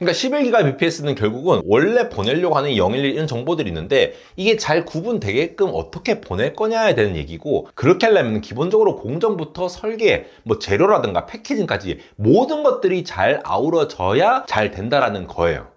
그러니까 11GBps는 결국은 원래 보내려고 하는 011 이런 정보들이 있는데 이게 잘 구분되게끔 어떻게 보낼 거냐에 대한 얘기고, 그렇게 하려면 기본적으로 공정부터 설계, 뭐 재료라든가 패키징까지 모든 것들이 잘 아우러져야 잘 된다라는 거예요.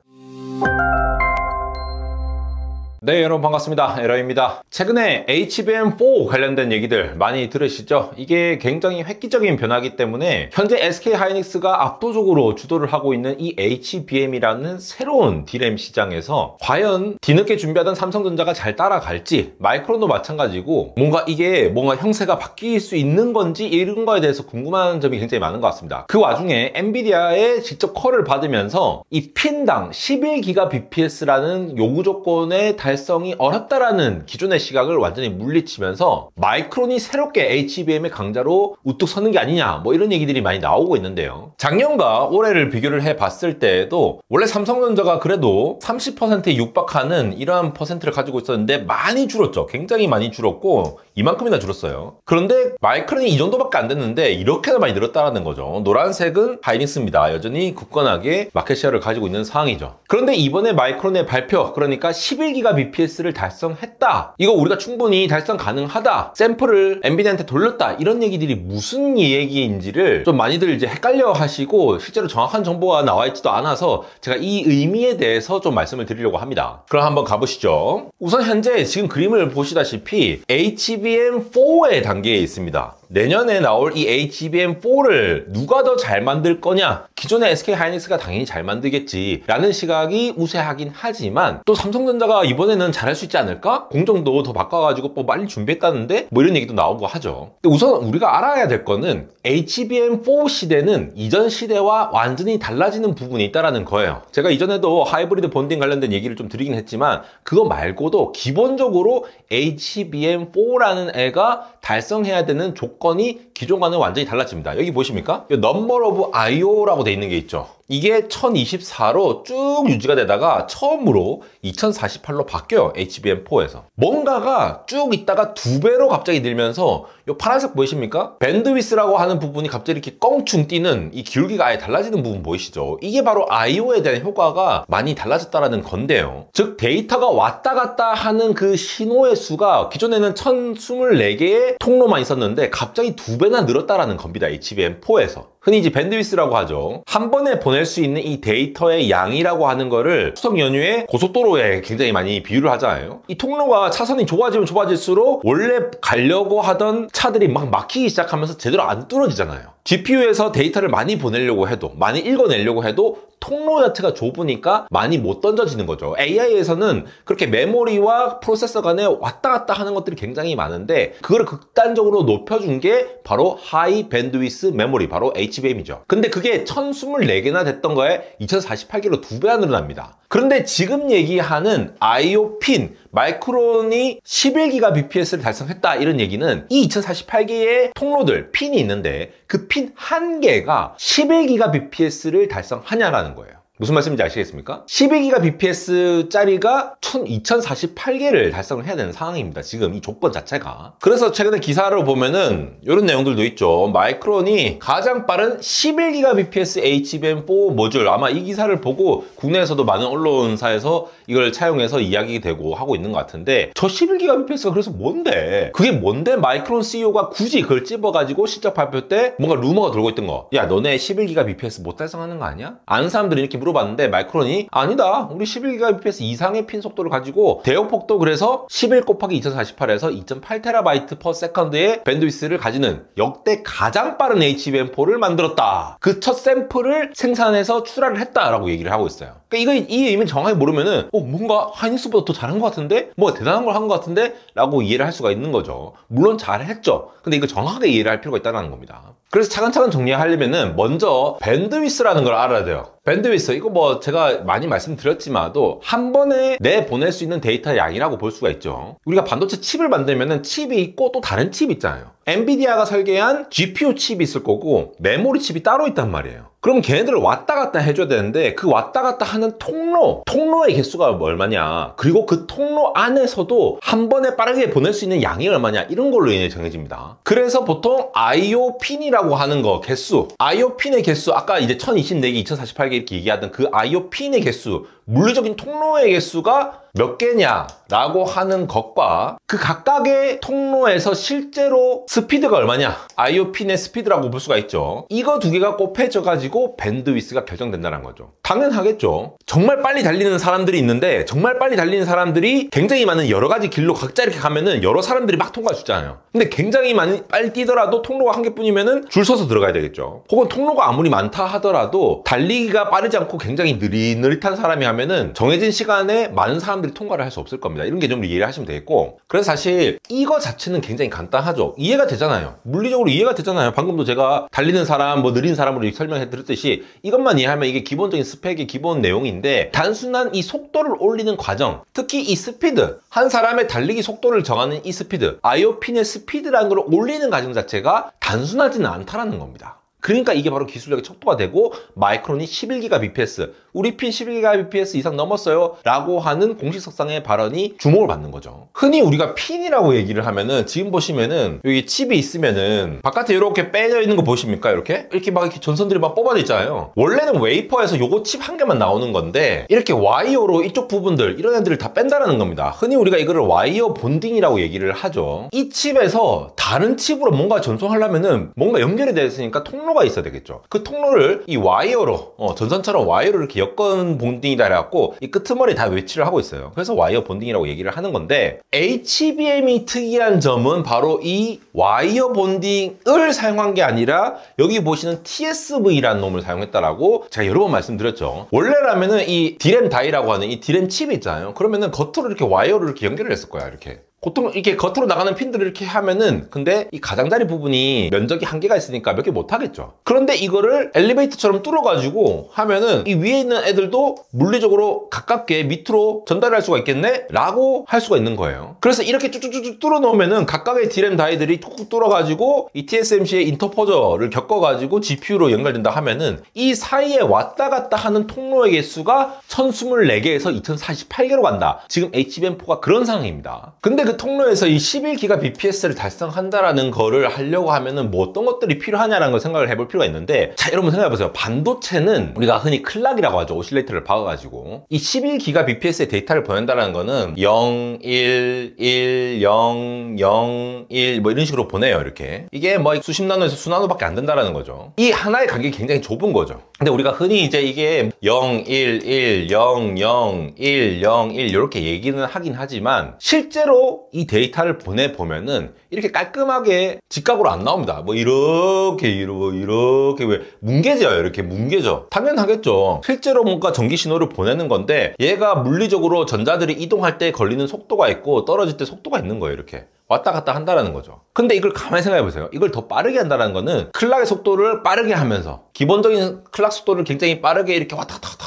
네, 여러분 반갑습니다. 에러입니다. 최근에 HBM4 관련된 얘기들 많이 들으시죠? 이게 굉장히 획기적인 변화이기 때문에 현재 SK하이닉스가 압도적으로 주도를 하고 있는 이 HBM이라는 새로운 D램 시장에서 과연 뒤늦게 준비하던 삼성전자가 잘 따라갈지, 마이크론도 마찬가지고 이게 뭔가 형세가 바뀔 수 있는 건지 이런 거에 대해서 궁금한 점이 굉장히 많은 것 같습니다. 그 와중에 엔비디아의 직접 콜을 받으면서 이 핀당 11GBps라는 요구 조건에 달성이 어렵다라는 기존의 시각을 완전히 물리치면서 마이크론이 새롭게 HBM의 강자로 우뚝 서는 게 아니냐, 뭐 이런 얘기들이 많이 나오고 있는데요. 작년과 올해를 비교를 해봤을 때에도 원래 삼성전자가 그래도 30%에 육박하는 이러한 퍼센트를 가지고 있었는데 많이 줄었죠. 굉장히 많이 줄었고 이만큼이나 줄었어요. 그런데 마이크론이 이 정도밖에 안 됐는데 이렇게나 많이 늘었다는 거죠. 노란색은 하이닉스입니다. 여전히 굳건하게 마켓시어를 가지고 있는 상황이죠. 그런데 이번에 마이크론의 발표, 그러니까 11GBps를 달성했다, 이거 우리가 충분히 달성 가능하다, 샘플을 엔비디아한테 돌렸다, 이런 얘기들이 무슨 얘기인지를 좀 많이들 이제 헷갈려 하시고 실제로 정확한 정보가 나와 있지도 않아서 제가 이 의미에 대해서 좀 말씀을 드리려고 합니다. 그럼 한번 가보시죠. 우선 현재 지금 그림을 보시다시피 HBM4의 단계에 있습니다. 내년에 나올 이 HBM4를 누가 더 잘 만들 거냐, 기존의 SK하이닉스가 당연히 잘 만들겠지 라는 시각이 우세하긴 하지만, 또 삼성전자가 이번에는 잘할 수 있지 않을까? 공정도 더 바꿔가지고 뭐 빨리 준비했다는데 뭐 이런 얘기도 나오고 하죠. 근데 우선 우리가 알아야 될 거는 HBM4 시대는 이전 시대와 완전히 달라지는 부분이 있다는 거예요. 제가 이전에도 하이브리드 본딩 관련된 얘기를 좀 드리긴 했지만 그거 말고도 기본적으로 HBM4라는 애가 달성해야 되는 조건이 기존과는 완전히 달라집니다. 여기 보십니까? Number of IO라고 돼 있는 게 있죠. 이게 1024로 쭉 유지가 되다가 처음으로 2048로 바뀌어요. HBM4에서. 뭔가가 쭉 있다가 2배로 갑자기 늘면서 이 파란색 보이십니까? 밴드위스라고 하는 부분이 갑자기 이렇게 껑충 뛰는 이 기울기가 아예 달라지는 부분 보이시죠? 이게 바로 IO에 대한 효과가 많이 달라졌다라는 건데요. 즉 데이터가 왔다 갔다 하는 그 신호의 수가 기존에는 1024개의 통로만 있었는데 갑자기 2배나 늘었다라는 겁니다. HBM4에서. 흔히 이제 밴드위스라고 하죠. 한 번에 보낼 수 있는 이 데이터의 양이라고 하는 거를 추석 연휴에 고속도로에 굉장히 많이 비유를 하잖아요. 이 통로가 차선이 좁아지면 좁아질수록 원래 가려고 하던 차들이 막 막히기 시작하면서 제대로 안 뚫어지잖아요. GPU에서 데이터를 많이 보내려고 해도, 많이 읽어내려고 해도 통로 자체가 좁으니까 많이 못 던져지는 거죠. AI에서는 그렇게 메모리와 프로세서 간에 왔다 갔다 하는 것들이 굉장히 많은데 그거를 극단적으로 높여준 게 바로 하이 밴드위스 메모리, 바로 HBM이죠. 근데 그게 1024개나 됐던 거에 2048개로 2배가 늘어납니다. 그런데 지금 얘기하는 IO 핀, 마이크론이 11GBps를 달성했다, 이런 얘기는 이 2048개의 통로들, 핀이 있는데 그 핀 한 개가 11GBps를 달성하냐라는 거예요. 무슨 말씀인지 아시겠습니까? 12GBps짜리가 2048개를 달성을 해야 되는 상황입니다. 지금 이 조건 자체가. 그래서 최근에 기사를 보면은 이런 내용들도 있죠. 마이크론이 가장 빠른 11GBps HBM4 모듈, 아마 이 기사를 보고 국내에서도 많은 언론사에서 이걸 차용해서 이야기되고 하고 있는 것 같은데, 저 11GBps가 그래서 뭔데? 그게 뭔데 마이크론 CEO가 굳이 그걸 찝어가지고 실적 발표 때 뭔가 루머가 돌고 있던 거. 야, 너네 11GBps 못 달성하는 거 아니야? 아는 사람들이 이렇게 물어봤는데 마이크론이 아니다, 우리 11GBps 이상의 핀 속도를 가지고 대역폭도 그래서 11 곱하기 2048에서 2.8TB/s의 밴드위스를 가지는 역대 가장 빠른 HBM4를 만들었다. 그 첫 샘플을 생산해서 출하를 했다라고 얘기를 하고 있어요. 그러니까 이 의미를 정확히 모르면은 뭔가 하이닉스보다 더 잘한 것 같은데? 뭐가 대단한 걸 한 것 같은데? 라고 이해를 할 수가 있는 거죠. 물론 잘했죠. 근데 이거 정확하게 이해를 할 필요가 있다는 겁니다. 그래서 차근차근 정리하려면은 먼저 밴드위스라는 걸 알아야 돼요. 밴드위스, 이거 뭐 제가 많이 말씀드렸지만도 한 번에 내보낼 수 있는 데이터 양이라고 볼 수가 있죠. 우리가 반도체 칩을 만들면은 칩이 있고 또 다른 칩이 있잖아요. 엔비디아가 설계한 GPU 칩이 있을 거고 메모리 칩이 따로 있단 말이에요. 그럼 걔네들을 왔다 갔다 해줘야 되는데 그 왔다 갔다 하는 통로의 개수가 얼마냐, 그리고 그 통로 안에서도 한 번에 빠르게 보낼 수 있는 양이 얼마냐, 이런 걸로 인해 정해집니다. 그래서 보통 IO 핀이라고 하는 거 개수, IO 핀의 개수, 아까 이제 1024개, 2048개 이렇게 얘기하던 그 IO 핀의 개수, 물리적인 통로의 개수가 몇 개냐라고 하는 것과 그 각각의 통로에서 실제로 스피드가 얼마냐, IO 핀의 스피드라고 볼 수가 있죠. 이거 두 개가 곱해져가지고 밴드위스가 결정된다는 거죠. 당연하겠죠. 정말 빨리 달리는 사람들이 있는데 정말 빨리 달리는 사람들이 굉장히 많은 여러 가지 길로 각자 이렇게 가면은 여러 사람들이 막 통과할 수 있잖아요. 근데 굉장히 많이 빨리 뛰더라도 통로가 한 개뿐이면은 줄 서서 들어가야 되겠죠. 혹은 통로가 아무리 많다 하더라도 달리기가 빠르지 않고 굉장히 느릿느릿한 사람이 하면은 정해진 시간에 많은 사람들이 통과를 할 수 없을 겁니다. 이런 개념으로 이해를 하시면 되겠고, 그래서 사실 이거 자체는 굉장히 간단하죠. 이해가 되잖아요. 물리적으로 이해가 되잖아요. 방금도 제가 달리는 사람, 뭐 느린 사람으로 설명해 드렸듯이 이것만 이해하면 이게 기본적인 스펙의 기본 내용인데, 단순한 이 속도를 올리는 과정, 특히 이 스피드, 한 사람의 달리기 속도를 정하는 이 스피드, IO 핀의 스피드라는 걸 올리는 과정 자체가 단순하지는 않다라는 겁니다. 그러니까 이게 바로 기술력의 척도가 되고, 마이크론이 11GBps, 우리 핀 11GBps 이상 넘었어요 라고 하는 공식석상의 발언이 주목을 받는 거죠. 흔히 우리가 핀이라고 얘기를 하면은, 지금 보시면은 여기 칩이 있으면은 바깥에 이렇게 빼져 있는 거 보십니까? 이렇게 막 이렇게 전선들이 막 뽑아져 있잖아요. 원래는 웨이퍼에서 요거 칩 한 개만 나오는 건데, 이렇게 와이어로 이쪽 부분들, 이런 애들을 다 뺀다라는 겁니다. 흔히 우리가 이거를 와이어 본딩이라고 얘기를 하죠. 이 칩에서 다른 칩으로 뭔가 전송하려면은 뭔가 연결이 되어 있으니까 통로가 있어야 되겠죠. 그 통로를 이 와이어로, 전선처럼 와이어로 이렇게 엮은 본딩이다 해갖고 이 끄트머리에 다 외치를 하고 있어요. 그래서 와이어 본딩이라고 얘기를 하는 건데, HBM이 특이한 점은 바로 이 와이어 본딩을 사용한 게 아니라 여기 보시는 TSV라는 놈을 사용했다라고 제가 여러 번 말씀드렸죠. 원래라면은 이 D램 다이라고 하는 이 D램 칩이 있잖아요. 그러면은 겉으로 이렇게 와이어를 이렇게 연결을 했을 거야. 이렇게 보통 이렇게 겉으로 나가는 핀들을 이렇게 하면은, 근데 이 가장자리 부분이 면적이 한계가 있으니까 몇 개 못 하겠죠. 그런데 이거를 엘리베이터처럼 뚫어가지고 하면은 이 위에 있는 애들도 물리적으로 가깝게 밑으로 전달할 수가 있겠네? 라고 할 수가 있는 거예요. 그래서 이렇게 쭉쭉쭉 뚫어 놓으면은 각각의 D램 다이들이 툭툭 뚫어가지고 이 TSMC의 인터포저를 겪어가지고 GPU로 연결된다 하면은 이 사이에 왔다 갔다 하는 통로의 개수가 1024개에서 2048개로 간다. 지금 HBM4가 그런 상황입니다. 근데 그 통로에서 이 11GBps를 달성한다라는 거를 하려고 하면은 뭐 어떤 것들이 필요하냐라는 걸 생각을 해볼 필요가 있는데, 자, 여러분 생각해보세요. 반도체는 우리가 흔히 클락이라고 하죠. 오실레이터를 박아가지고 이 11GBps의 데이터를 보낸다라는 거는 0, 1, 1, 0, 0, 1 뭐 이런 식으로 보내요. 이렇게 이게 뭐 수십 나노에서 수나노밖에 안 된다라는 거죠. 이 하나의 간격이 굉장히 좁은 거죠. 근데 우리가 흔히 이제 이게 0, 1, 1, 0, 0, 1, 0, 1 이렇게 얘기는 하긴 하지만, 실제로 이 데이터를 보내보면은 이렇게 깔끔하게 직각으로 안 나옵니다. 뭐 이렇게 왜 뭉개져요. 이렇게 뭉개져. 당연하겠죠. 실제로 뭔가 전기 신호를 보내는 건데, 얘가 물리적으로 전자들이 이동할 때 걸리는 속도가 있고 떨어질 때 속도가 있는 거예요. 이렇게 왔다 갔다 한다라는 거죠. 근데 이걸 가만히 생각해 보세요. 이걸 더 빠르게 한다는 거는 클락의 속도를 빠르게 하면서, 기본적인 클락 속도를 굉장히 빠르게 이렇게 왔다 갔다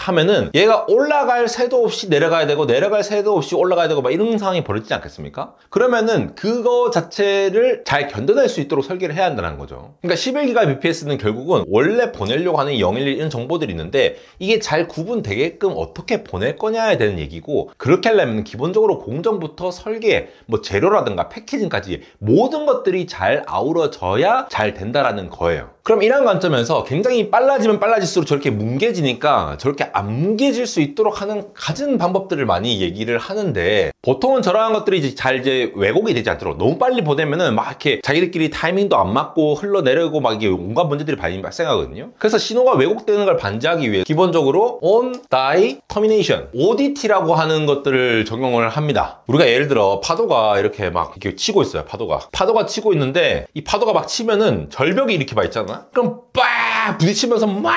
하면은 얘가 올라갈 새도 없이 내려가야 되고 내려갈 새도 없이 올라가야 되고 막 이런 상황이 벌어지지 않겠습니까? 그러면은 그거 자체를 잘 견뎌낼 수 있도록 설계를 해야 한다는 거죠. 그러니까 11GBps는 결국은 원래 보내려고 하는 011 이런 정보들이 있는데, 이게 잘 구분되게끔 어떻게 보낼 거냐에 대한 얘기고, 그렇게 하려면 기본적으로 공정부터 설계, 뭐 재료라든가 패키징까지 모든 것들이 잘 아우러져야 잘 된다라는 거예요. 그럼 이런 관점에서 굉장히 빨라지면 빨라질수록 저렇게 뭉개지니까 저렇게 안 뭉개질 수 있도록 하는 갖은 방법들을 많이 얘기를 하는데, 보통은 저러한 것들이 이제 왜곡이 되지 않도록, 너무 빨리 보내면은 막 이렇게 자기들끼리 타이밍도 안 맞고 흘러내리고 막 이게 온갖 문제들이 많이 발생하거든요. 그래서 신호가 왜곡되는 걸 방지하기 위해 기본적으로 On Die Termination, ODT라고 하는 것들을 적용을 합니다. 우리가 예를 들어 파도가 이렇게 막 이렇게 치고 있어요. 파도가 치고 있는데 이 파도가 막 치면은 절벽이 이렇게 막 있잖아. 그럼 빡 부딪히면서 막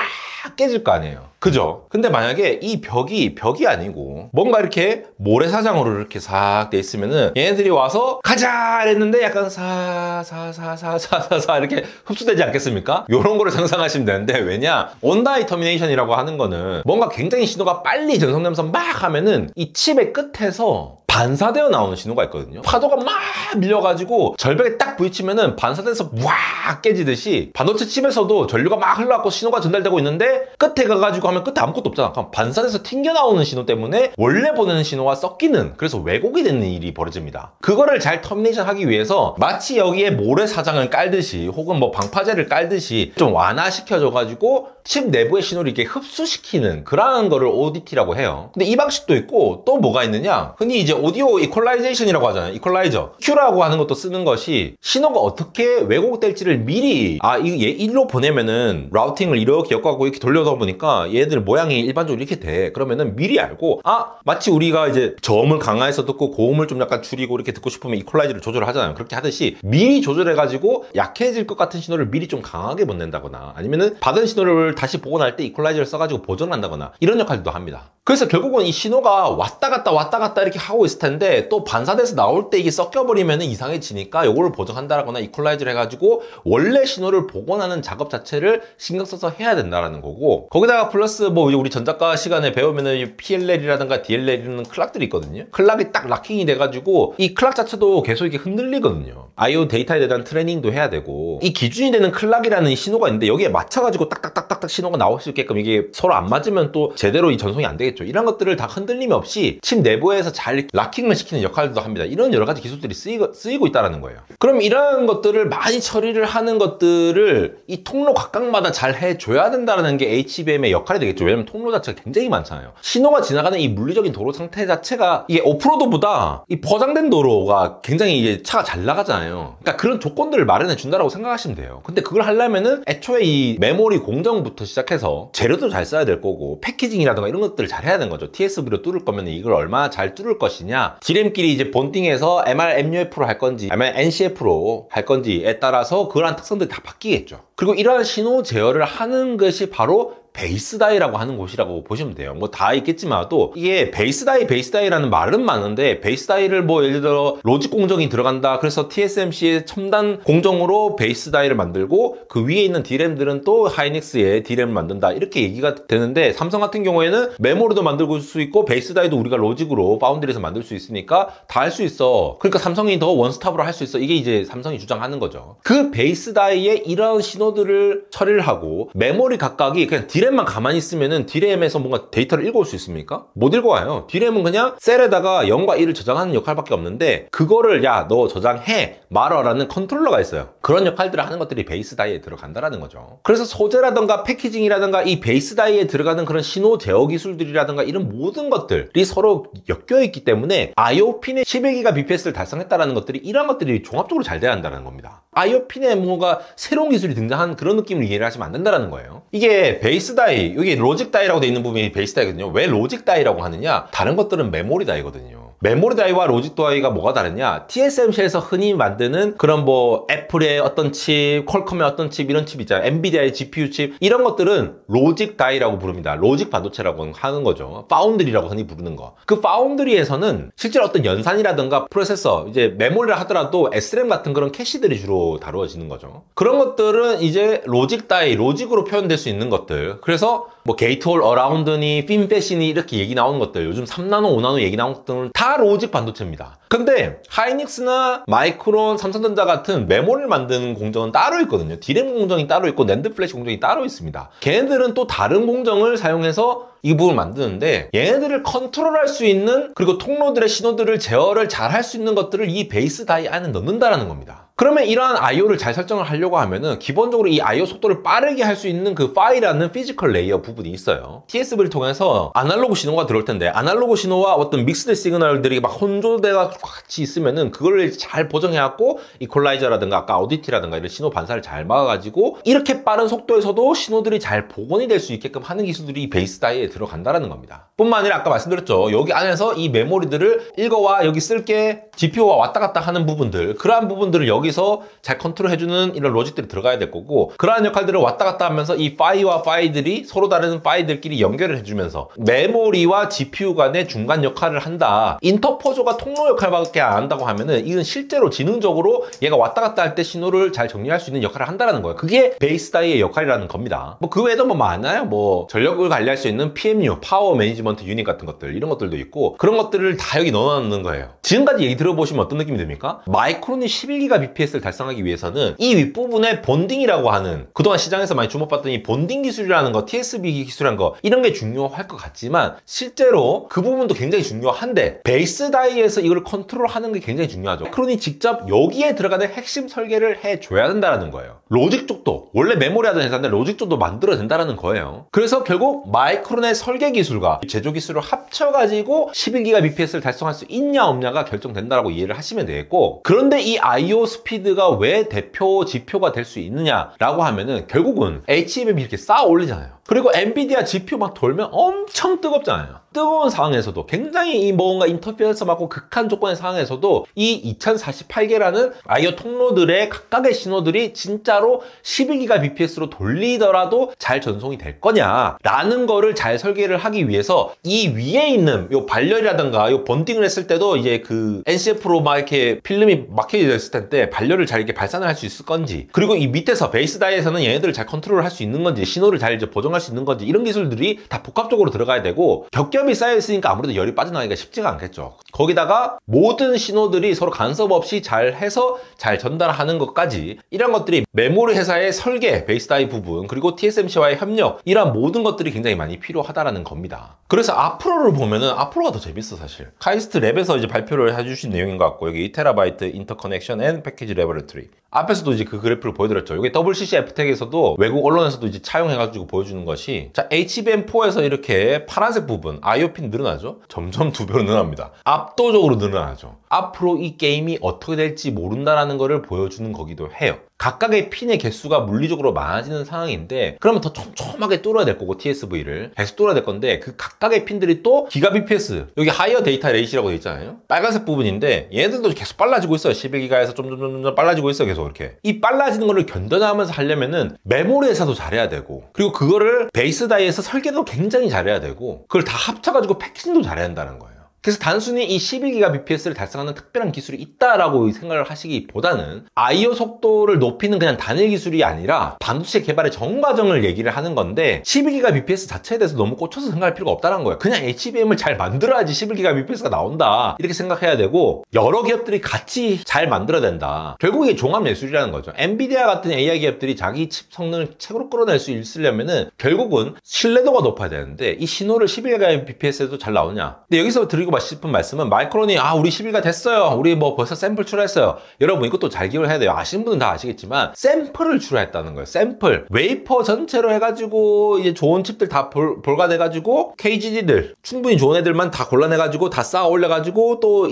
깨질 거 아니에요. 그죠? 근데 만약에 이 벽이 아니고 뭔가 이렇게 모래사장으로 이렇게 싹 돼 있으면은 얘네들이 와서 가자 했는데 약간 사사사사사사 이렇게 흡수되지 않겠습니까? 요런 거를 상상하시면 되는데, 왜냐? 온다이 터미네이션이라고 하는 거는 뭔가 굉장히 신호가 빨리 전송되면서 막 하면은 이 칩의 끝에서 반사되어 나오는 신호가 있거든요. 파도가 막 밀려가지고 절벽에 딱 부딪히면은 반사돼서 와 깨지듯이 반도체 칩에서도 전류가 막 흘러갖고 신호가 전달되고 있는데 끝에 가가지고 하면 끝에 아무것도 없잖아. 그럼 반사돼서 튕겨 나오는 신호 때문에 원래 보내는 신호와 섞이는, 그래서 왜곡이 되는 일이 벌어집니다. 그거를 잘 터미네이션 하기 위해서 마치 여기에 모래사장을 깔듯이 혹은 뭐 방파제를 깔듯이 좀 완화시켜줘가지고 칩 내부의 신호를 이렇게 흡수시키는 그러한 거를 ODT라고 해요. 근데 이 방식도 있고 또 뭐가 있느냐, 흔히 이제 오디오 이퀄라이제이션이라고 하잖아요. 이퀄라이저 Q라고 하는 것도 쓰는 것이 신호가 어떻게 왜곡될지를 미리 얘 1로 보내면은 라우팅을 이렇게 엮어갖고 이렇게 돌려다 보니까 얘들 모양이 일반적으로 이렇게 돼. 그러면은 미리 알고 마치 우리가 이제 저음을 강화해서 듣고 고음을 좀 약간 줄이고 이렇게 듣고 싶으면 이퀄라이저를 조절을 하잖아요. 그렇게 하듯이 미리 조절해가지고 약해질 것 같은 신호를 미리 좀 강하게 보낸다거나 아니면은 받은 신호를 다시 복원할 때 이퀄라이저를 써가지고 보정한다거나 이런 역할도 합니다. 그래서 결국은 이 신호가 왔다 갔다 이렇게 하고 있을 텐데 또 반사돼서 나올 때 이게 섞여버리면 이상해지니까 요거를 보정한다거나 이퀄라이저를 해가지고 원래 신호를 복원하는 작업 자체를 신경 써서 해야 된다라는 거고, 거기다가 플러스 뭐 우리 전작가 시간에 배우면은 PLL이라든가 DLL이라는 클락들이 있거든요. 클락이 딱 락킹이 돼가지고 이 클락 자체도 계속 이렇게 흔들리거든요. IO 데이터에 대한 트레이닝도 해야 되고, 이 기준이 되는 클락이라는 이 신호가 있는데 여기에 맞춰가지고 딱딱딱딱딱 신호가 나올 수 있게끔 이게 서로 안 맞으면 또 제대로 이 전송이 안 되겠죠. 이런 것들을 다 흔들림 없이 칩 내부에서 잘 락킹을 시키는 역할도 합니다. 이런 여러 가지 기술들이 쓰이고 있다는 거예요. 그럼 이런 것들을 많이 처리를 하는 것들을 이 통로 각각마다 잘 해줘야 된다는 게 HBM의 역할이 되겠죠. 왜냐면 통로 자체가 굉장히 많잖아요. 신호가 지나가는 이 물리적인 도로 상태 자체가 이게 오프로드보다 이 포장된 도로가 굉장히 이제 차가 잘 나가잖아요. 그러니까 그런 조건들을 마련해 준다라고 생각하시면 돼요. 근데 그걸 하려면은 애초에 이 메모리 공정부터 시작해서 재료도 잘 써야 될 거고 패키징이라든가 이런 것들을 잘 해야 되는 거죠. TSV로 뚫을 거면 이걸 얼마나 잘 뚫을 것이냐, D램끼리 이제 본딩해서 MR-MUF로 할 건지 아니면 NCF로 할 건지에 따라서 그러한 특성들이 다 바뀌겠죠. 그리고 이러한 신호 제어를 하는 것이 바로 베이스 다이라고 하는 곳이라고 보시면 돼요. 뭐 다 있겠지만도 이게 베이스 다이라는 말은 많은데, 베이스 다이를 뭐 예를 들어 로직 공정이 들어간다 그래서 TSMC의 첨단 공정으로 베이스 다이를 만들고 그 위에 있는 D램들은 또 하이닉스의 D램을 만든다 이렇게 얘기가 되는데, 삼성 같은 경우에는 메모리도 만들고 있을 수 있고 베이스 다이도 우리가 로직으로 파운드리에서 만들 수 있으니까 다 할 수 있어. 그러니까 삼성이 더 원스톱으로 할 수 있어. 이게 이제 삼성이 주장하는 거죠. 그 베이스 다이에 이런 신호들을 처리를 하고 메모리 각각이 그냥 D램만 가만히 있으면은 D램에서 뭔가 데이터를 읽어올 수 있습니까? 못 읽어와요. D램은 그냥 셀에다가 0과 1을 저장하는 역할밖에 없는데, 그거를 야 너 저장해 말아라는 컨트롤러가 있어요. 그런 역할들을 하는 것들이 베이스 다이에 들어간다라는 거죠. 그래서 소재라든가 패키징이라든가 이 베이스 다이에 들어가는 그런 신호 제어 기술들이라든가 이런 모든 것들이 서로 엮여 있기 때문에 IO 핀의 11기가 BPS를 달성했다라는 것들이, 이런 것들이 종합적으로 잘 돼야 한다는 겁니다. IO 핀에 뭔가 새로운 기술이 등장한 그런 느낌을 이해를 하시면 안 된다는 거예요. 이게 베이스 다이, 여기 로직 다이라고 되어 있는 부분이 베이스 다이거든요. 왜 로직 다이라고 하느냐? 다른 것들은 메모리 다이거든요. 메모리 다이와 로직 다이가 뭐가 다르냐? TSMC에서 흔히 만드는 그런 뭐 애플의 어떤 칩, 퀄컴의 어떤 칩, 이런 칩 있잖아요. 엔비디아의 GPU 칩, 이런 것들은 로직 다이라고 부릅니다. 로직 반도체라고 하는 거죠. 파운드리라고 흔히 부르는 거. 그 파운드리에서는 실제로 어떤 연산이라든가 프로세서, 이제 메모리를 하더라도 SRAM 같은 그런 캐시들이 주로 다루어지는 거죠. 그런 것들은 이제 로직 다이, 로직으로 표현될 수 있는 것들. 그래서 뭐 게이트 올 어라운드니 핀패시니 이렇게 얘기 나오는 것들, 요즘 3나노, 5나노 얘기 나오는 것들은 다 로직 반도체입니다. 근데 하이닉스나 마이크론, 삼성전자 같은 메모리를 만드는 공정은 따로 있거든요. D램 공정이 따로 있고 낸드 플래시 공정이 따로 있습니다. 걔네들은 또 다른 공정을 사용해서 이 부분을 만드는데, 얘네들을 컨트롤할 수 있는, 그리고 통로들의 신호들을 제어를 잘 할 수 있는 것들을 이 베이스 다이 안에 넣는다라는 겁니다. 그러면 이러한 IO를 잘 설정을 하려고 하면은 기본적으로 이 IO 속도를 빠르게 할 수 있는 그 파이라는 피지컬 레이어 부분이 있어요. TSV를 통해서 아날로그 신호가 들어올 텐데, 아날로그 신호와 어떤 믹스드 시그널들이 막 혼조대가 같이 있으면은 그걸 잘 보정해갖고 이퀄라이저라든가 아까 ODT라든가 이런 신호 반사를 잘 막아가지고 이렇게 빠른 속도에서도 신호들이 잘 복원이 될 수 있게끔 하는 기술들이 베이스 다이에 들어간다라는 겁니다. 뿐만 아니라 아까 말씀드렸죠. 여기 안에서 이 메모리들을 읽어와 여기 쓸게 GPU와 왔다 갔다 하는 부분들, 그러한 부분들을 여기서 잘 컨트롤해주는 이런 로직들이 들어가야 될 거고, 그러한 역할들을 왔다 갔다 하면서 이 파이와 파이들이 서로 다른 파이들끼리 연결을 해주면서 메모리와 GPU 간의 중간 역할을 한다. 인터포저가 통로 역할만 데이터밖에 안 한다고 하면은 이건 실제로 지능적으로 얘가 왔다 갔다 할 때 신호를 잘 정리할 수 있는 역할을 한다라는 거예요. 그게 베이스 다이의 역할이라는 겁니다. 뭐 그 외에도 뭐 많아요. 뭐 전력을 관리할 수 있는 PMU, 파워 매니지먼트 유닛 같은 것들, 이런 것들도 있고, 그런 것들을 다 여기 넣어놓는 거예요. 지금까지 얘기 들어보시면 어떤 느낌이 듭니까? 마이크론이 11기가 bps를 달성하기 위해서는 이 윗부분에 본딩이라고 하는, 그동안 시장에서 많이 주목받던 이 본딩 기술이라는 거, TSB 기술이라는 거, 이런 게 중요할 것 같지만 실제로 그 부분도 굉장히 중요한데 베이스 다이에서 이걸 컨트롤하는 게 굉장히 중요하죠. 마이크론이 직접 여기에 들어가는 핵심 설계를 해줘야 된다는 거예요. 로직 쪽도, 원래 메모리 하던 회사인데 로직 쪽도 만들어야 된다는 거예요. 그래서 결국 마이크론의 설계 기술과 제조 기술을 합쳐가지고 11기가 bps를 달성할 수 있냐 없냐가 결정된다라고 이해를 하시면 되겠고, 그런데 이 IO 스피드가 왜 대표 지표가 될 수 있느냐라고 하면은 결국은 HBM이 이렇게 쌓아 올리잖아요. 그리고 엔비디아 GPU 막 돌면 엄청 뜨겁잖아요. 뜨거운 상황에서도, 굉장히 이 뭔가 인터페어스 맞고 극한 조건의 상황에서도 이 2048개라는 IO 통로들의 각각의 신호들이 진짜로 12기가 bps로 돌리더라도 잘 전송이 될 거냐라는 거를 잘 설계를 하기 위해서 이 위에 있는 요 발열이라든가 요 번딩을 했을 때도 이제 그 NCF로 막 이렇게 필름이 막혀져 있을 텐데 발열을 잘 이렇게 발산을 할 수 있을 건지, 그리고 이 밑에서 베이스 다이에서는 얘네들을 잘 컨트롤 할 수 있는 건지, 신호를 잘 이제 보정할 수 있는 건지, 이런 기술들이 다 복합적으로 들어가야 되고, 겹겹이 쌓여 있으니까 아무래도 열이 빠져나가기가 쉽지가 않겠죠. 거기다가 모든 신호들이 서로 간섭 없이 잘 해서 잘 전달하는 것까지, 이런 것들이 메모리 회사의 설계, 베이스 다이 부분, 그리고 TSMC와의 협력, 이런 모든 것들이 굉장히 많이 필요하다라는 겁니다. 그래서 앞으로를 보면은 앞으로가 더 재밌어 사실. 카이스트 랩에서 이제 발표를 해주신 내용인 것 같고, 여기 2TB 인터커넥션 앤 패키지 레버리터리, 앞에서도 이제 그 그래프를 보여드렸죠. 여기 WCC FTech에서도 외국 언론에서도 이제 차용해가지고 보여주는 것이, 자, HBM4에서 이렇게 파란색 부분 IO 핀 늘어나죠? 점점 2배로 늘어납니다. 압도적으로 늘어나죠. 앞으로 이 게임이 어떻게 될지 모른다라는 거를 보여주는 거기도 해요. 각각의 핀의 개수가 물리적으로 많아지는 상황인데, 그러면 더 촘촘하게 뚫어야 될 거고, TSV를 계속 뚫어야 될 건데, 그 각각의 핀들이 또 기가 bps, 여기 하이어 데이터 레이시라고 되어 있잖아요. 빨간색 부분인데 얘네들도 계속 빨라지고 있어요. 11기가에서 점점 빨라지고 있어요. 계속 이렇게. 이 빨라지는 거를 견뎌나가면서 하려면은 메모리에서도 잘해야 되고, 그리고 그거를 베이스 다이에서 설계도 굉장히 잘해야 되고, 그걸 다 합쳐가지고 패키징도 잘해야 한다는 거예요. 그래서 단순히 이 12기가 bps를 달성하는 특별한 기술이 있다라고 생각을 하시기보다는 IO 속도를 높이는 그냥 단일 기술이 아니라 반도체 개발의 전 과정을 얘기를 하는 건데, 12기가 bps 자체에 대해서 너무 꽂혀서 생각할 필요가 없다는 거예요. 그냥 HBM을 잘 만들어야지 11기가 bps가 나온다, 이렇게 생각해야 되고, 여러 기업들이 같이 잘 만들어야 된다. 결국 이게 종합 예술이라는 거죠. 엔비디아 같은 AI 기업들이 자기 칩 성능을 최고로 끌어낼 수 있으려면은 결국은 신뢰도가 높아야 되는데, 이 신호를 11기가 bps에도 잘 나오냐. 근데 여기서 드리고 싶은 말씀은, 마이크론이 우리 11가 됐어요, 우리 뭐 벌써 샘플 출하했어요. 여러분 이것도 잘 기억을 해야 돼요. 아시는 분은 다 아시겠지만 샘플을 출하했다는 거예요. 샘플, 웨이퍼 전체로 해가지고 이제 좋은 칩들 다 볼관해가지고 KGD들, 충분히 좋은 애들만 다 골라내가지고 다 쌓아 올려가지고, 또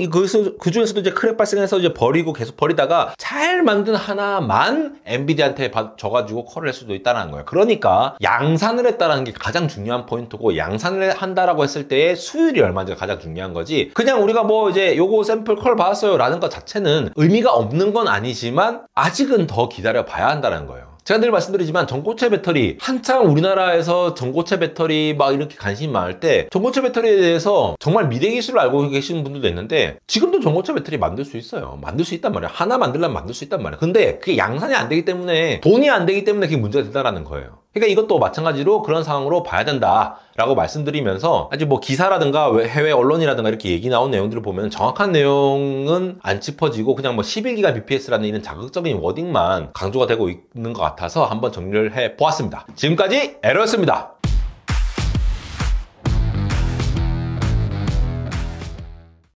그 중에서도 이제 크랙 발생해서 이제 버리고 계속 버리다가 잘 만든 하나만 엔비디아한테 줘가지고 콜을 할 수도 있다는 거예요. 그러니까 양산을 했다는 게 가장 중요한 포인트고, 양산을 한다라고 했을 때의 수율이 얼마인지가 가장 중요한 거지, 그냥 우리가 뭐 이제 요거 샘플 컬 받았어요 라는 것 자체는 의미가 없는 건 아니지만 아직은 더 기다려 봐야 한다는 거예요. 제가 늘 말씀드리지만 전고체 배터리, 한창 우리나라에서 전고체 배터리 막 이렇게 관심이 많을 때 전고체 배터리에 대해서 정말 미래 기술을 알고 계시는 분들도 있는데, 지금도 전고체 배터리 만들 수 있어요. 만들 수 있단 말이에요. 하나 만들려면 만들 수 있단 말이에요. 근데 그게 양산이 안 되기 때문에, 돈이 안 되기 때문에 그게 문제가 된다는 거예요. 그러니까 이것도 마찬가지로 그런 상황으로 봐야 된다라고 말씀드리면서, 아직 뭐 기사라든가 해외 언론이라든가 이렇게 얘기 나온 내용들을 보면 정확한 내용은 안 짚어지고 그냥 뭐 11기가 bps라는 이런 자극적인 워딩만 강조가 되고 있는 것 같아서 한번 정리를 해 보았습니다. 지금까지 에러였습니다.